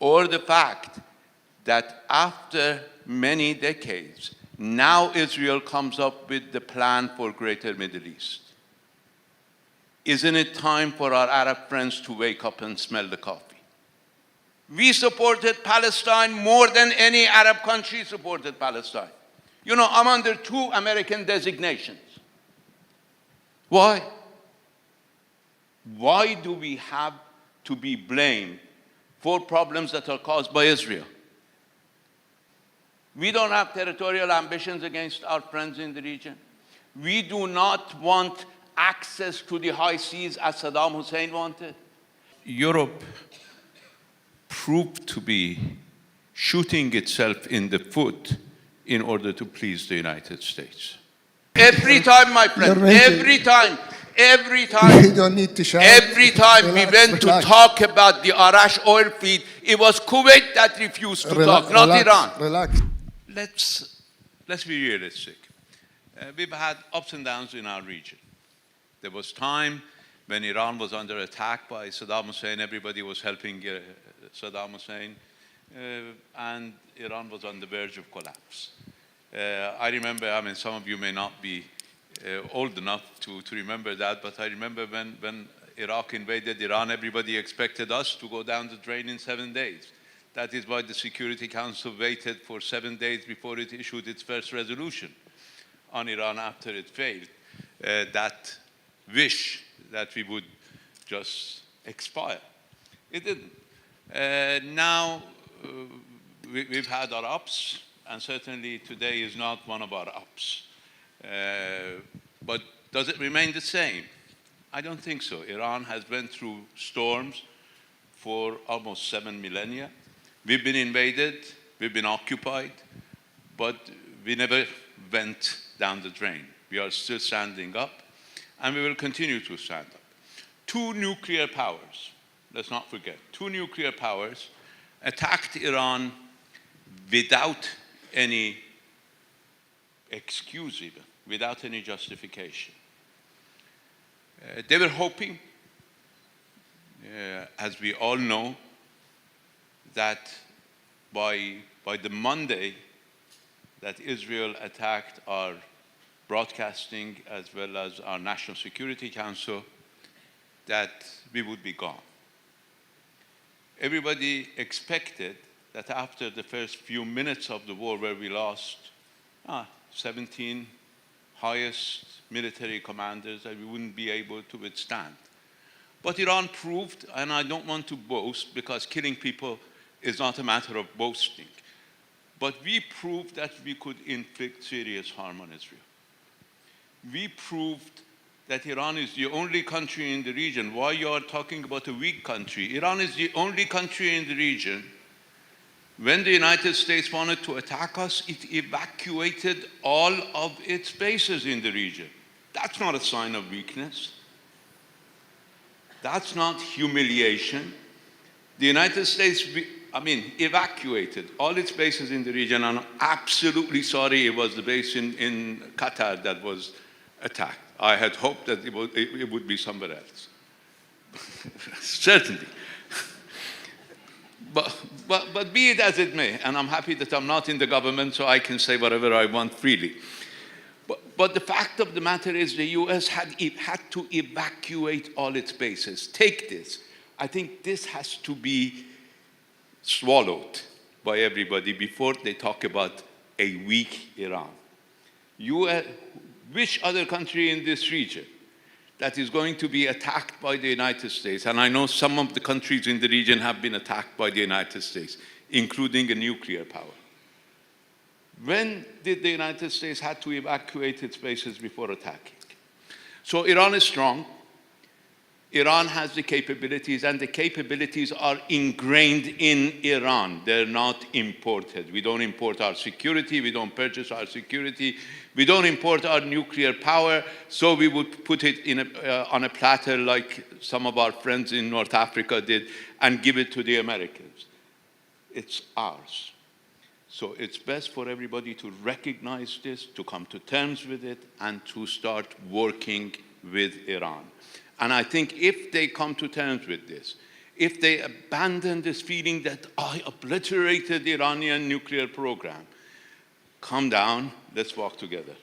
or the fact that after many decades, now Israel comes up with the plan for Greater Middle East. Isn't it time for our Arab friends to wake up and smell the coffee? We supported Palestine more than any Arab country supported Palestine. You know, I'm under 2 American designations. Why? Why do we have to be blamed for problems that are caused by Israel? We don't have territorial ambitions against our friends in the region. We do not want access to the high seas as Saddam Hussein wanted. Europe proved to be shooting itself in the foot in order to please the United States. Every time, my friend, every time, You don't need to shout. every time we went to Relax. talk about the Arash oil field, it was Kuwait that refused to talk, not Iran. Relax. Let's be realistic. We've had ups and downs in our region. There was time when Iran was under attack by Saddam Hussein. Everybody was helping Saddam Hussein, and Iran was on the verge of collapse. I remember, I mean, some of you may not be old enough to remember that, but I remember when Iraq invaded Iran, everybody expected us to go down the drain in 7 days. That is why the Security Council waited for 7 days before it issued its first resolution on Iran after it failed. That wish that we would just expire. It didn't. Now, we've had our ups, and certainly today is not one of our ups. But does it remain the same? I don't think so. Iran has went through storms for almost 7 millennia. We've been invaded, we've been occupied, but we never went down the drain. We are still standing up, and we will continue to stand up. 2 nuclear powers, let's not forget, 2 nuclear powers attacked Iran without any excuse even, without any justification. They were hoping, as we all know, that by the Monday that Israel attacked our broadcasting as well as our National Security Council, that we would be gone. Everybody expected that after the first few minutes of the war, where we lost 17 highest military commanders, that we wouldn't be able to withstand. But Iran proved, and I don't want to boast because killing people is not a matter of boasting, but we proved that we could inflict serious harm on Israel. We proved that Iran is the only country in the region. Why you are talking about a weak country? Iran is the only country in the region. When the United States wanted to attack us, it evacuated all of its bases in the region. That's not a sign of weakness. That's not humiliation. The United States, evacuated all its bases in the region. I'm absolutely sorry it was the base in Qatar that was attacked. I had hoped that it would be somewhere else. Certainly. But be it as it may, and I'm happy that I'm not in the government so I can say whatever I want freely. But the fact of the matter is the US had to evacuate all its bases. Take this. I think this has to be swallowed by everybody before they talk about a weak Iran. Which other country in this region that is going to be attacked by the United States, and I know some of the countries in the region have been attacked by the United States, including a nuclear power. When did the United States have to evacuate its bases before attacking? So Iran is strong. Iran has the capabilities, and the capabilities are ingrained in Iran. They're not imported. We don't import our security. We don't purchase our security. We don't import our nuclear power, so we would put it on a platter like some of our friends in North Africa did and give it to the Americans. It's ours. So it's best for everybody to recognize this, to come to terms with it, and to start working with Iran. And I think if they come to terms with this, if they abandon this feeling that I obliterated the Iranian nuclear program. Calm down, let's walk together.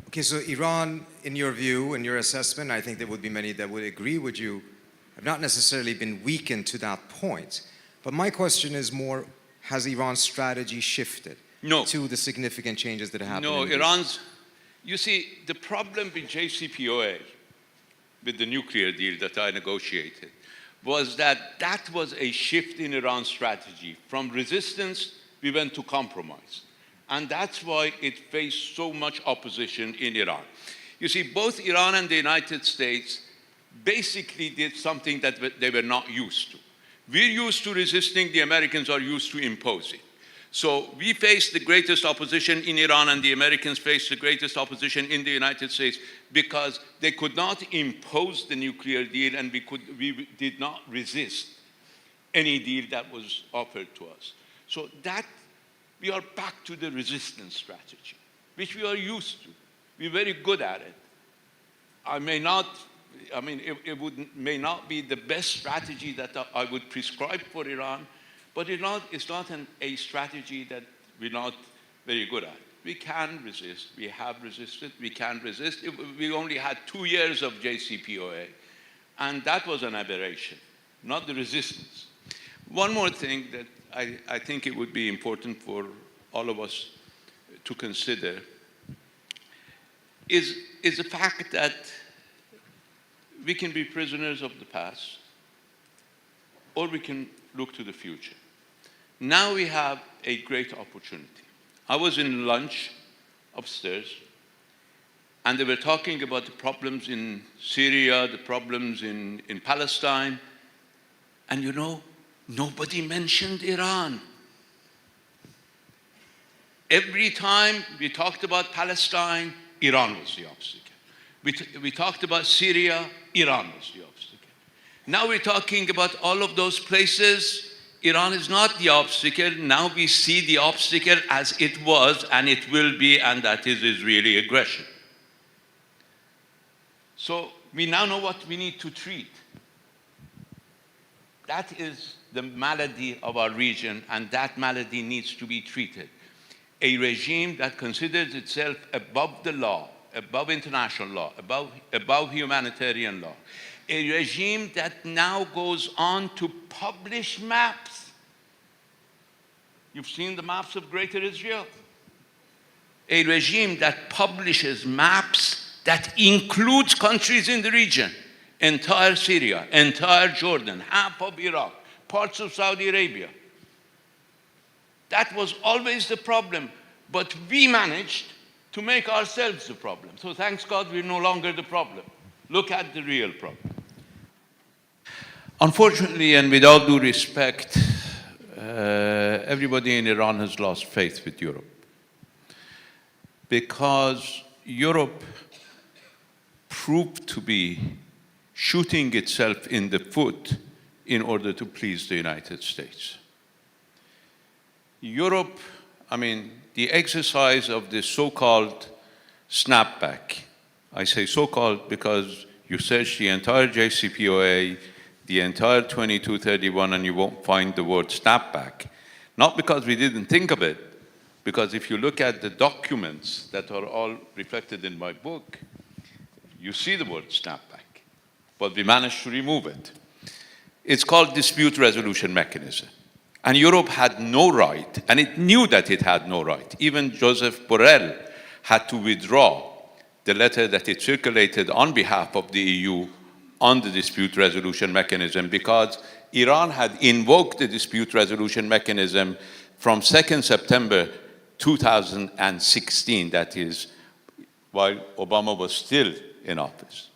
Okay, so Iran, in your view, in your assessment, I think there would be many that would agree with you, have not necessarily been weakened to that point. But my question is more, has Iran's strategy shifted to the significant changes that have happened? No, you see, the problem with JCPOA, with the nuclear deal that I negotiated, was that that was a shift in Iran's strategy. From resistance, we went to compromise. And that's why it faced so much opposition in Iran. You see, both Iran and the United States basically did something that they were not used to. We're used to resisting, the Americans are used to imposing. So we faced the greatest opposition in Iran, and the Americans faced the greatest opposition in the United States because they could not impose the nuclear deal, and we did not resist any deal that was offered to us. So that we are back to the resistance strategy, which we are used to. We're very good at it. It may not be the best strategy that I would prescribe for Iran, but it's not a strategy that we're not very good at. We can resist. We have resisted. We can resist. We only had 2 years of JCPOA, and that was an aberration, not the resistance. One more thing that I think it would be important for all of us to consider is the fact that we can be prisoners of the past, or we can look to the future. Now we have a great opportunity. I was in lunch upstairs, and they were talking about the problems in Syria, the problems in Palestine, and you know, nobody mentioned Iran. Every time we talked about Palestine, Iran was the obstacle. We talked about Syria, Iran was the obstacle. Now we're talking about all of those places. Iran is not the obstacle. Now we see the obstacle as it was and it will be, and that is Israeli aggression. So we now know what we need to treat. That is the malady of our region, and that malady needs to be treated. A regime that considers itself above the law, above international law, above humanitarian law. A regime that now goes on to publish maps. You've seen the maps of Greater Israel. A regime that publishes maps that includes countries in the region, entire Syria, entire Jordan, half of Iraq, parts of Saudi Arabia. That was always the problem, but we managed to make ourselves the problem. So thanks God we're no longer the problem. Look at the real problem. Unfortunately, and with all due respect, everybody in Iran has lost faith with Europe. Because Europe proved to be shooting itself in the foot in order to please the United States. Europe, the exercise of the so-called snapback, I say so-called because you search the entire JCPOA, the entire 2231, and you won't find the word snapback. Not because we didn't think of it, because if you look at the documents that are all reflected in my book, you see the word snapback, but we managed to remove it. It's called dispute resolution mechanism. And Europe had no right, and it knew that it had no right. Even Joseph Borrell had to withdraw the letter that it circulated on behalf of the EU on the dispute resolution mechanism, because Iran had invoked the dispute resolution mechanism from 2nd September 2016, that is, while Obama was still in office.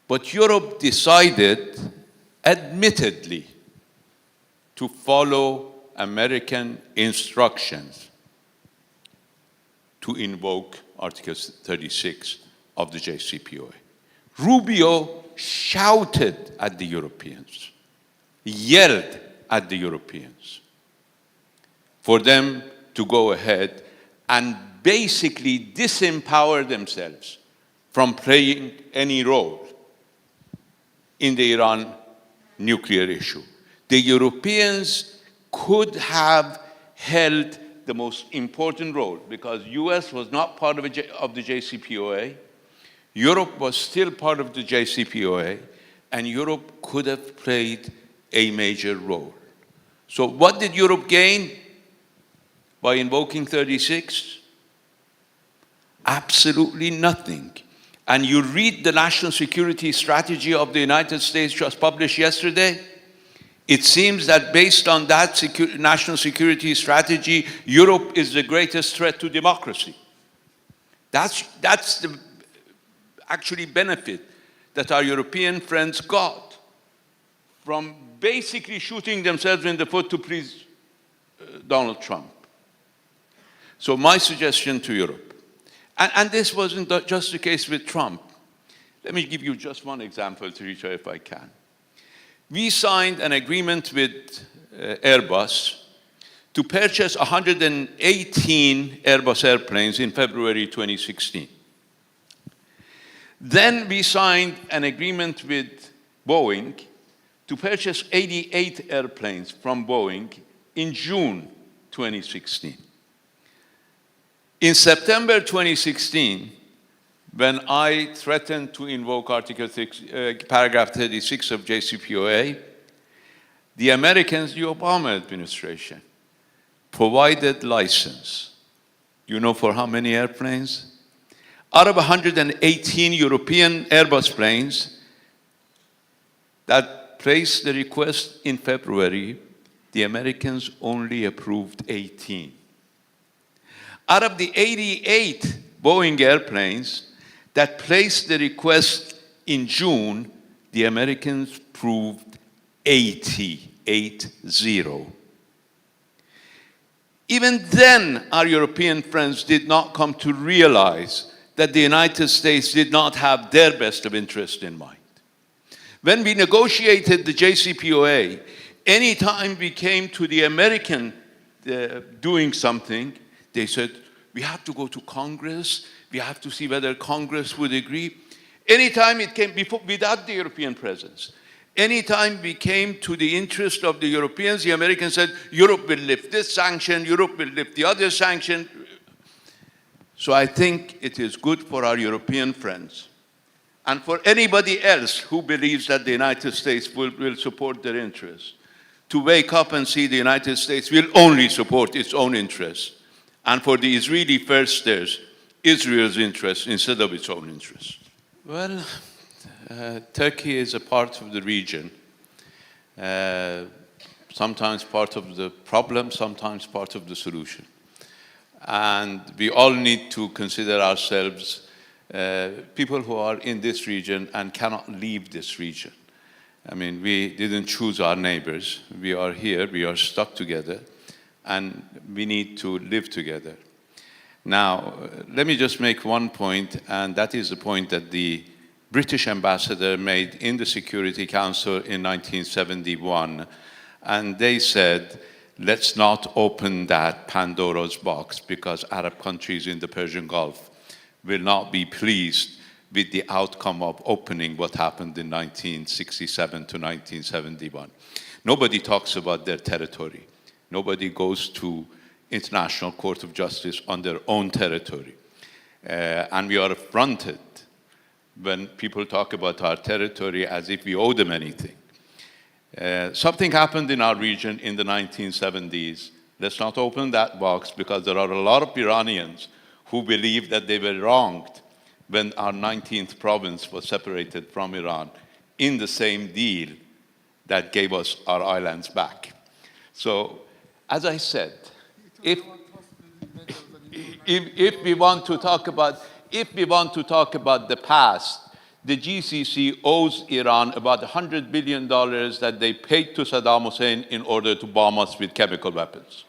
But Europe decided, admittedly, to follow American instructions to invoke Article 36 of the JCPOA. Rubio shouted at the Europeans, yelled at the Europeans for them to go ahead and basically disempower themselves from playing any role in the Iran nuclear issue. The Europeans could have held the most important role because US was not part of the JCPOA. Europe was still part of the JCPOA, and Europe could have played a major role. So what did Europe gain by invoking 36? Absolutely nothing. And you read the national security strategy of the United States just published yesterday, it seems that based on that national security strategy, Europe is the greatest threat to democracy. That's the actually benefit that our European friends got from basically shooting themselves in the foot to please Donald Trump. So my suggestion to Europe, and this wasn't just the case with Trump. Let me give you just one example, Teresa, if I can. We signed an agreement with Airbus to purchase 118 Airbus airplanes in February 2016. Then we signed an agreement with Boeing to purchase 88 airplanes from Boeing in June 2016. In September 2016, when I threatened to invoke paragraph 36 of JCPOA, the Americans, the Obama administration, provided license. You know for how many airplanes? Out of 118 European Airbus planes that placed the request in February, the Americans only approved 18. Out of the 88 Boeing airplanes that placed the request in June, the Americans approved 80. Even then, our European friends did not come to realize that the United States did not have their best of interest in mind. When we negotiated the JCPOA, anytime we came to the American doing something, they said, we have to go to Congress, we have to see whether Congress would agree. Anytime it came, without the European presence, anytime we came to the interest of the Europeans, the Americans said, Europe will lift this sanction, Europe will lift the other sanction. So I think it is good for our European friends and for anybody else who believes that the United States will support their interests to wake up and see the United States will only support its own interests, and for the Israeli firsters, Israel's interest instead of its own interest. Well, Turkey is a part of the region, sometimes part of the problem, sometimes part of the solution. And we all need to consider ourselves people who are in this region and cannot leave this region. I mean, we didn't choose our neighbors. We are here, we are stuck together, and we need to live together. Now, let me just make one point, and that is the point that the British ambassador made in the Security Council in 1971, and they said, let's not open that Pandora's box because Arab countries in the Persian Gulf will not be pleased with the outcome of opening what happened in 1967 to 1971. Nobody talks about their territory. Nobody goes to International Court of Justice on their own territory. And we are affronted when people talk about our territory as if we owe them anything. Something happened in our region in the 1970s. Let's not open that box because there are a lot of Iranians who believe that they were wronged when our 19th province was separated from Iran in the same deal that gave us our islands back. So, as I said, if we want to talk about the past, the GCC owes Iran about $100 billion that they paid to Saddam Hussein in order to bomb us with chemical weapons.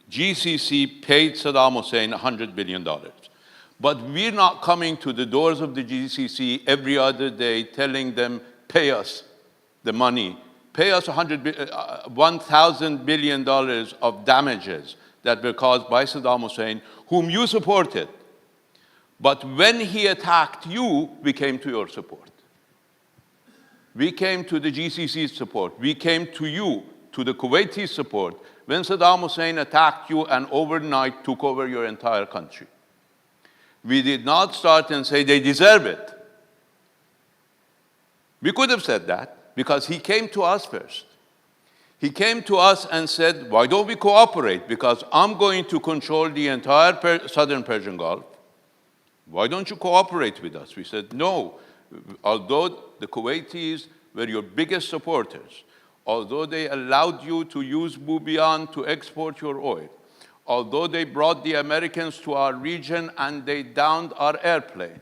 GCC paid Saddam Hussein $100 billion. But we're not coming to the doors of the GCC every other day telling them, pay us the money. Pay us $1,000 billion of damages that were caused by Saddam Hussein, whom you supported. But when he attacked you, we came to your support. We came to the GCC's support. We came to you, to the Kuwaiti support, when Saddam Hussein attacked you and overnight took over your entire country. We did not start and say they deserve it. We could have said that because he came to us first. He came to us and said, why don't we cooperate? Because I'm going to control the entire southern Persian Gulf. Why don't you cooperate with us? We said, no. Although the Kuwaitis were your biggest supporters, although they allowed you to use Bubiyan to export your oil, although they brought the Americans to our region and they downed our airplane,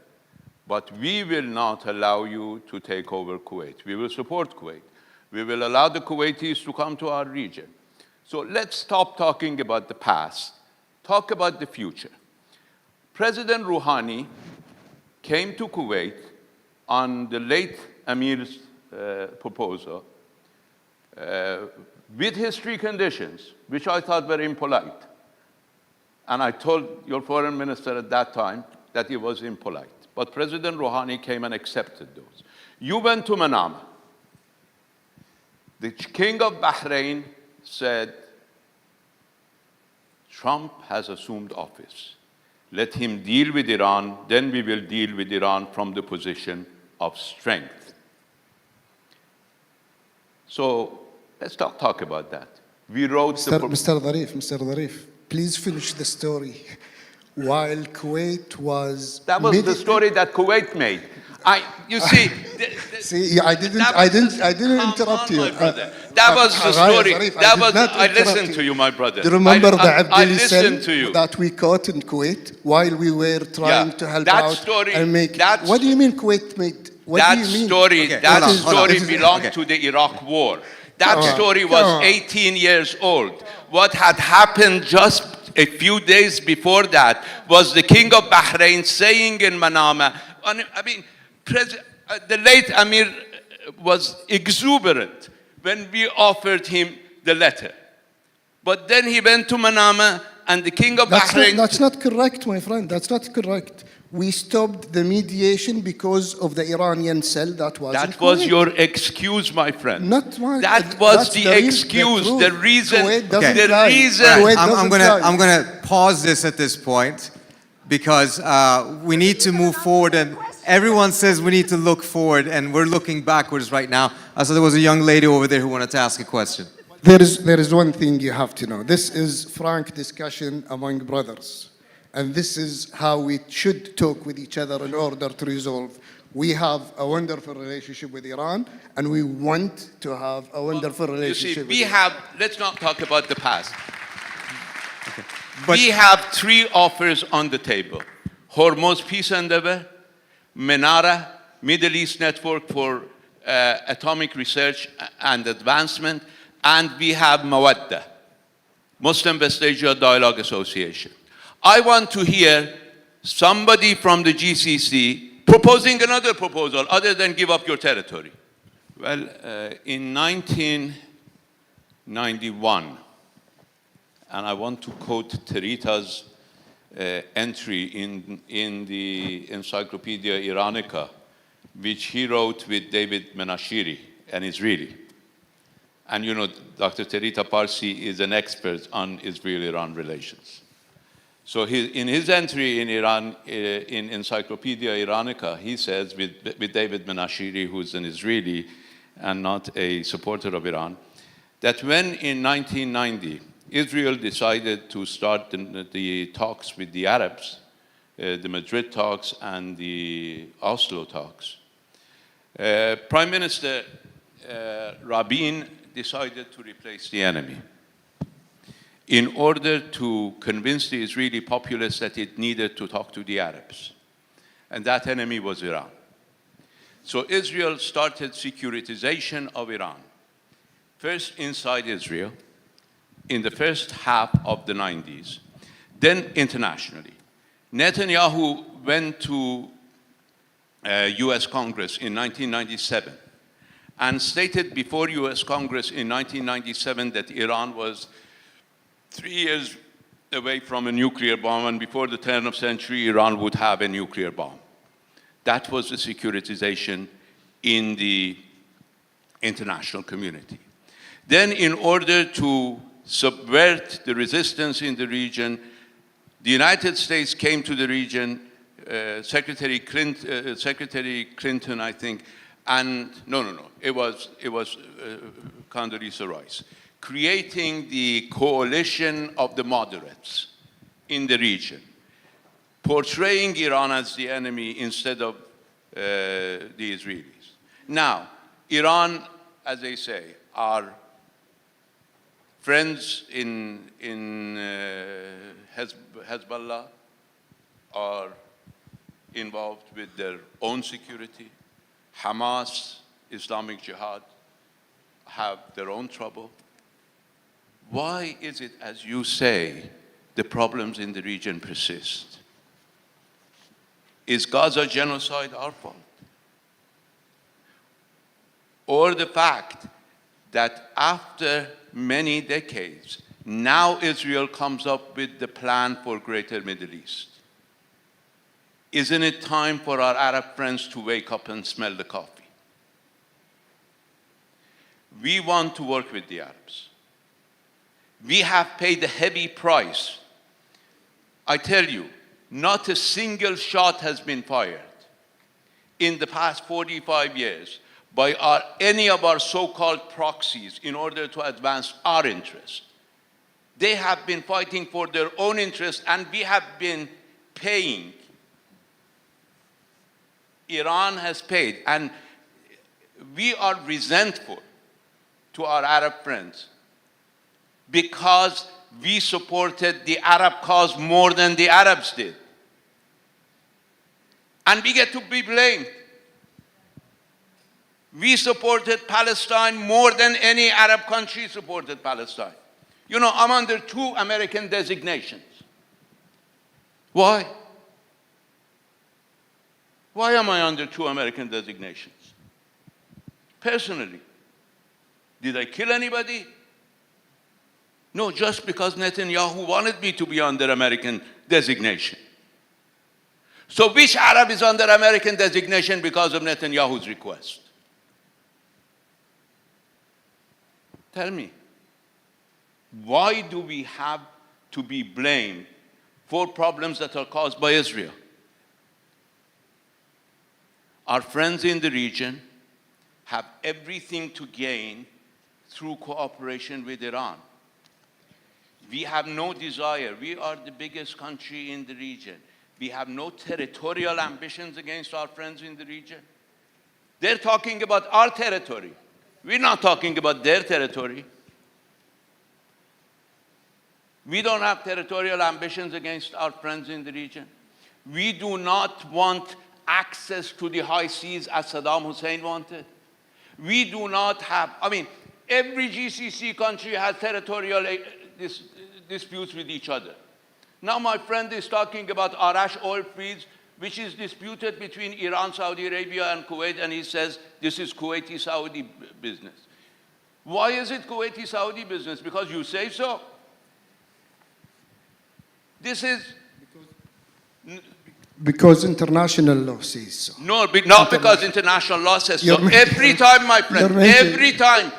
but we will not allow you to take over Kuwait. We will support Kuwait. We will allow the Kuwaitis to come to our region. So let's stop talking about the past. Talk about the future. President Rouhani came to Kuwait on the late Amir's proposal with his three conditions, which I thought were impolite. And I told your foreign minister at that time that it was impolite. But President Rouhani came and accepted those. You went to Manama. The King of Bahrain said, Trump has assumed office. Let him deal with Iran, then we will deal with Iran from the position of strength. So let's talk about that. We wrote Mr. Dharif, please finish the story. While Kuwait was... That was the story that Kuwait made. You see... See, I didn't interrupt you. That was the story. I listened to you, my brother. Do you remember the Abdeli listened to you. that we caught in Kuwait while we were trying to help out story, and make... What do you mean Kuwait made? What do you mean? That story belonged to the Iraq war. That story was 18 years old. What had happened just a few days before that was the King of Bahrain saying in Manama, I mean, the late Amir was exuberant when we offered him the letter. But then he went to Manama and the King of Bahrain... That's not correct, my friend. That's not correct. We stopped the mediation because of the Iranian cell that was... That was your excuse, my friend. Not mine. That was the excuse, the reason... The reason... I'm going to pause this at this point because we need to move forward, and everyone says we need to look forward, and we're looking backwards right now. I saw there was a young lady over there who wanted to ask a question. There is one thing you have to know. This is frank discussion among brothers. And this is how we should talk with each other in order to resolve. We have a wonderful relationship with Iran, and we want to have a wonderful relationship with Iran. Let's not talk about the past. Okay. We have three offers on the table. Hormuz Peace Endeavor, MENARA, Middle East Network for Atomic Research and Advancement, and we have Mawadda, Muslim West Asia Dialogue Association. I want to hear somebody from the GCC proposing another proposal other than give up your territory. Well, in 1991, and I want to quote Terita's entry in the Encyclopedia Iranica, which he wrote with David Menashiri, an Israeli. And you know, Dr. Terita Parsi is an expert on Israel-Iran relations. So in his entry in Iran, in Encyclopedia Iranica, he says, with David Menashiri, who's an Israeli and not a supporter of Iran, that when in 1990, Israel decided to start the talks with the Arabs, the Madrid talks and the Oslo talks, Prime Minister Rabin decided to replace the enemy in order to convince the Israeli populace that it needed to talk to the Arabs. And that enemy was Iran. So Israel started securitization of Iran, first inside Israel, in the first half of the 90s, then internationally. Netanyahu went to US Congress in 1997 and stated before US Congress in 1997 that Iran was 3 years away from a nuclear bomb, and before the turn of century, Iran would have a nuclear bomb. That was the securitization in the international community. Then, in order to subvert the resistance in the region, the United States came to the region, Secretary Clinton, I think, and it was Condoleezza Rice, creating the coalition of the moderates in the region, portraying Iran as the enemy instead of the Israelis. Now, Iran, as they say, are friends in Hezbollah, are involved with their own security. Hamas, Islamic Jihad, have their own trouble. Why is it, as you say, the problems in the region persist? Is Gaza genocide our fault? Or the fact that after many decades, now Israel comes up with the plan for Greater Middle East? Isn't it time for our Arab friends to wake up and smell the coffee? We want to work with the Arabs. We have paid a heavy price. I tell you, not a single shot has been fired in the past 45 years by any of our so-called proxies in order to advance our interests. They have been fighting for their own interests, and we have been paying. Iran has paid, and we are resentful to our Arab friends because we supported the Arab cause more than the Arabs did. And we get to be blamed. We supported Palestine more than any Arab country supported Palestine. You know, I'm under 2 American designations. Why? Why am I under 2 American designations? Personally, did I kill anybody? No, just because Netanyahu wanted me to be under American designation. So which Arab is under American designation because of Netanyahu's request? Tell me, why do we have to be blamed for problems that are caused by Israel? Our friends in the region have everything to gain through cooperation with Iran. We have no desire. We are the biggest country in the region. We have no territorial ambitions against our friends in the region. They're talking about our territory. We're not talking about their territory. We don't have territorial ambitions against our friends in the region. We do not want access to the high seas as Saddam Hussein wanted. We do not have, every GCC country has territorial disputes with each other. Now my friend is talking about Arash oil fields, which is disputed between Iran, Saudi Arabia, and Kuwait, and he says this is Kuwaiti-Saudi business. Why is it Kuwaiti-Saudi business? Because you say so. This is... Because international law says so. No, not because international law says so. Every time, my friend, every time,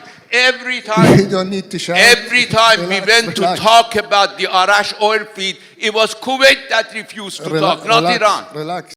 you don't need to shout. Every time we went to talk about the Arash oil field, it was Kuwait that refused to talk, not Iran. Relax.